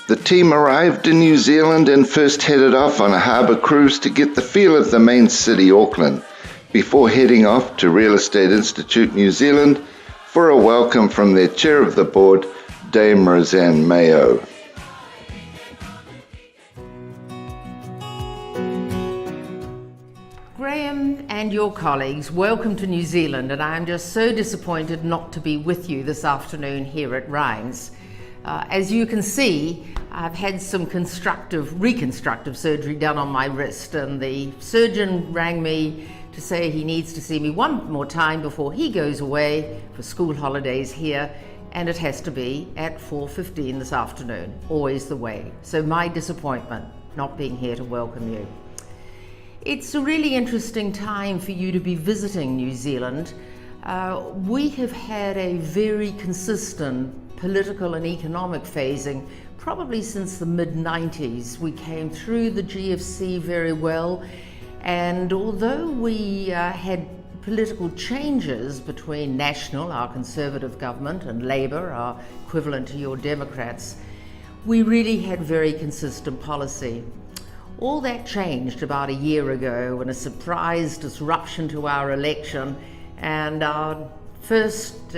The team arrived in New Zealand and first headed off on a harbour cruise to get the feel of the main city, Auckland, before heading off to Real Estate Institute New Zealand for a welcome from their chair of the board, Dame Roseanne Mayo. Graeme and your colleagues, welcome to New Zealand, and I am just so disappointed not to be with you this afternoon here at Rhines. As you can see, I've had some reconstructive surgery done on my wrist, and the surgeon rang me to say he needs to see me one more time before he goes away for school holidays here, and it has to be at 4:15 this afternoon, always the way. So my disappointment not being here to welcome you. It's a really interesting time for you to be visiting New Zealand. We have had a very consistent political and economic phasing probably since the mid-90s. We came through the GFC very well, and although we had political changes between National, our Conservative government, and Labour, our equivalent to your Democrats, we really had very consistent policy. All that changed about a year ago when a surprise disruption to our election and our first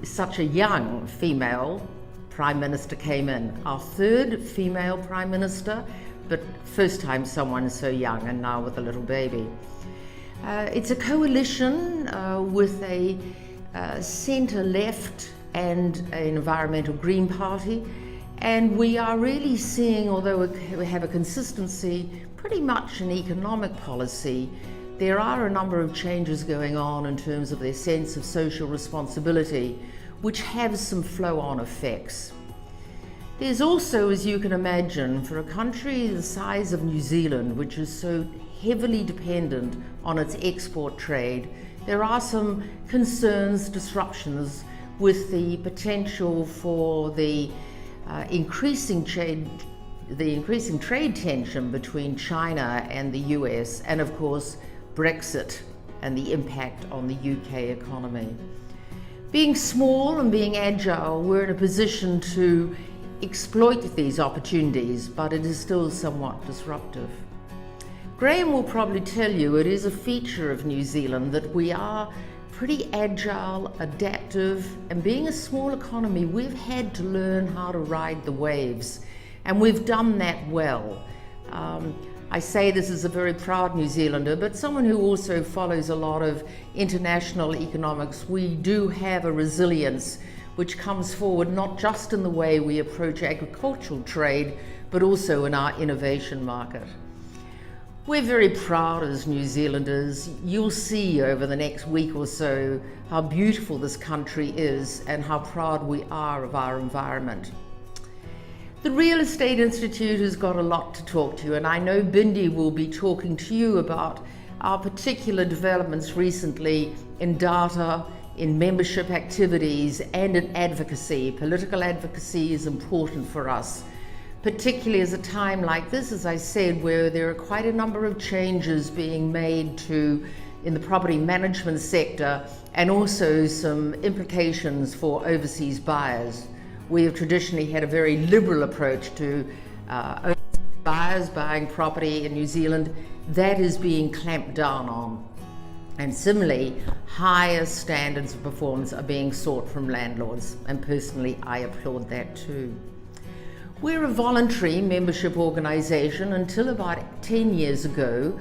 such a young female Prime Minister came in. Our third female Prime Minister, but first time someone so young and now with a little baby. It's a coalition with a centre-left and an environmental Green Party, and we are really seeing, although we have a consistency pretty much in economic policy, there are a number of changes going on in terms of their sense of social responsibility, which have some flow-on effects. There's also, as you can imagine, for a country the size of New Zealand, which is so heavily dependent on its export trade, there are some concerns, disruptions with the potential for the increasing trade tension between China and the US, and of course Brexit and the impact on the UK economy. Being small and being agile, we're in a position to exploit these opportunities, but it is still somewhat disruptive. Graeme will probably tell you it is a feature of New Zealand that we are pretty agile, adaptive, and being a small economy, we've had to learn how to ride the waves, and we've done that well. I say this as a very proud New Zealander, but someone who also follows a lot of international economics. We do have a resilience which comes forward not just in the way we approach agricultural trade, but also in our innovation market. We're very proud as New Zealanders. You'll see over the next week or so how beautiful this country is and how proud we are of our environment. The Real Estate Institute has got a lot to talk to you, and I know Bindi will be talking to you about our particular developments recently in data, in membership activities, and in advocacy. Political advocacy is important for us, particularly as a time like this, as I said, where there are quite a number of changes being made in the property management sector, and also some implications for overseas buyers. We have traditionally had a very liberal approach to overseas buyers buying property in New Zealand. That is being clamped down on. And similarly, higher standards of performance are being sought from landlords, and personally I applaud that too. We're a voluntary membership organisation. Until about 10 years ago,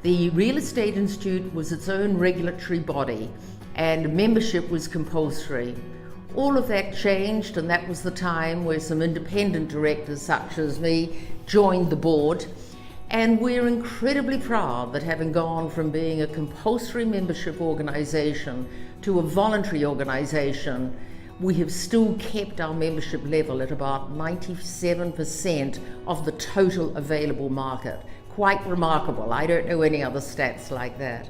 the Real Estate Institute was its own regulatory body and membership was compulsory. All of that changed, and that was the time where some independent directors such as me joined the board. And we're incredibly proud that having gone from being a compulsory membership organisation to a voluntary organisation, we have still kept our membership level at about 97% of the total available market. Quite remarkable. I don't know any other stats like that.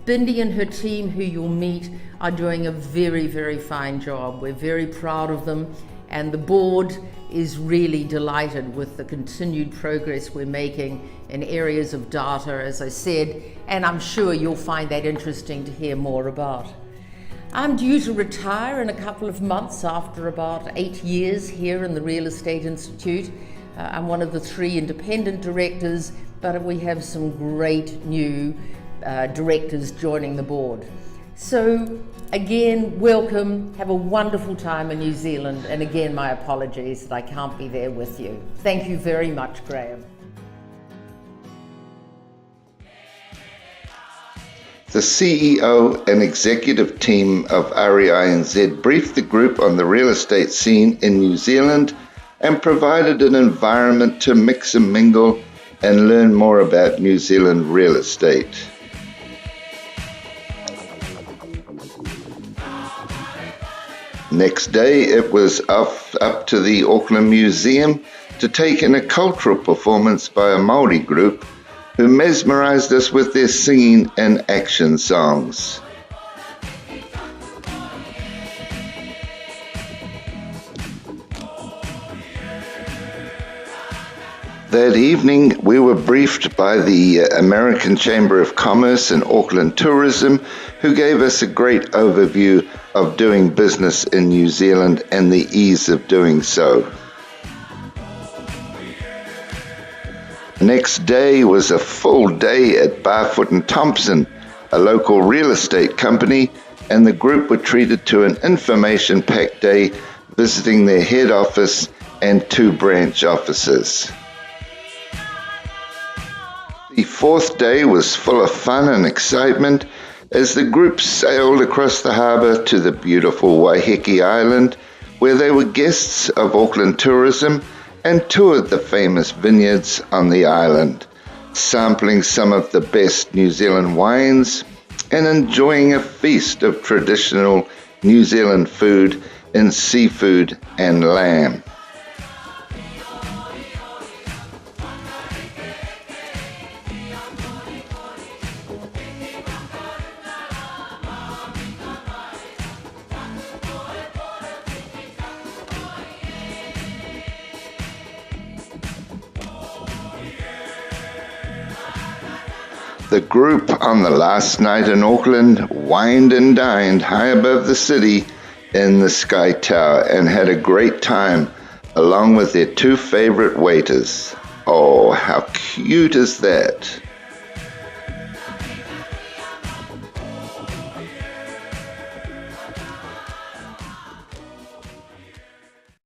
Bindi and her team, who you'll meet, are doing a very, very fine job. We're very proud of them, and the board is really delighted with the continued progress we're making in areas of data, as I said, and I'm sure you'll find that interesting to hear more about. I'm due to retire in a couple of months after about 8 years here in the Real Estate Institute. I'm one of the 3 independent directors, but we have some great new directors joining the board. So again, welcome, have a wonderful time in New Zealand, and again, my apologies that I can't be there with you. Thank you very much, Graeme. The CEO and executive team of REINZ briefed the group on the real estate scene in New Zealand and provided an environment to mix and mingle and learn more about New Zealand real estate. Next day, it was up to the Auckland Museum to take in a cultural performance by a Māori group who mesmerized us with their singing and action songs. That evening, we were briefed by the American Chamber of Commerce and Auckland Tourism, who gave us a great overview of doing business in New Zealand and the ease of doing so. Next day was a full day at Barfoot and Thompson, a local real estate company, and the group were treated to an information-packed day visiting their head office and 2 branch offices. The 4th day was full of fun and excitement as the group sailed across the harbour to the beautiful Waiheke Island, where they were guests of Auckland Tourism and toured the famous vineyards on the island, sampling some of the best New Zealand wines and enjoying a feast of traditional New Zealand food in seafood and lamb. The group on the last night in Auckland wined and dined high above the city in the Sky Tower and had a great time along with their 2 favorite waiters. Oh, how cute is that?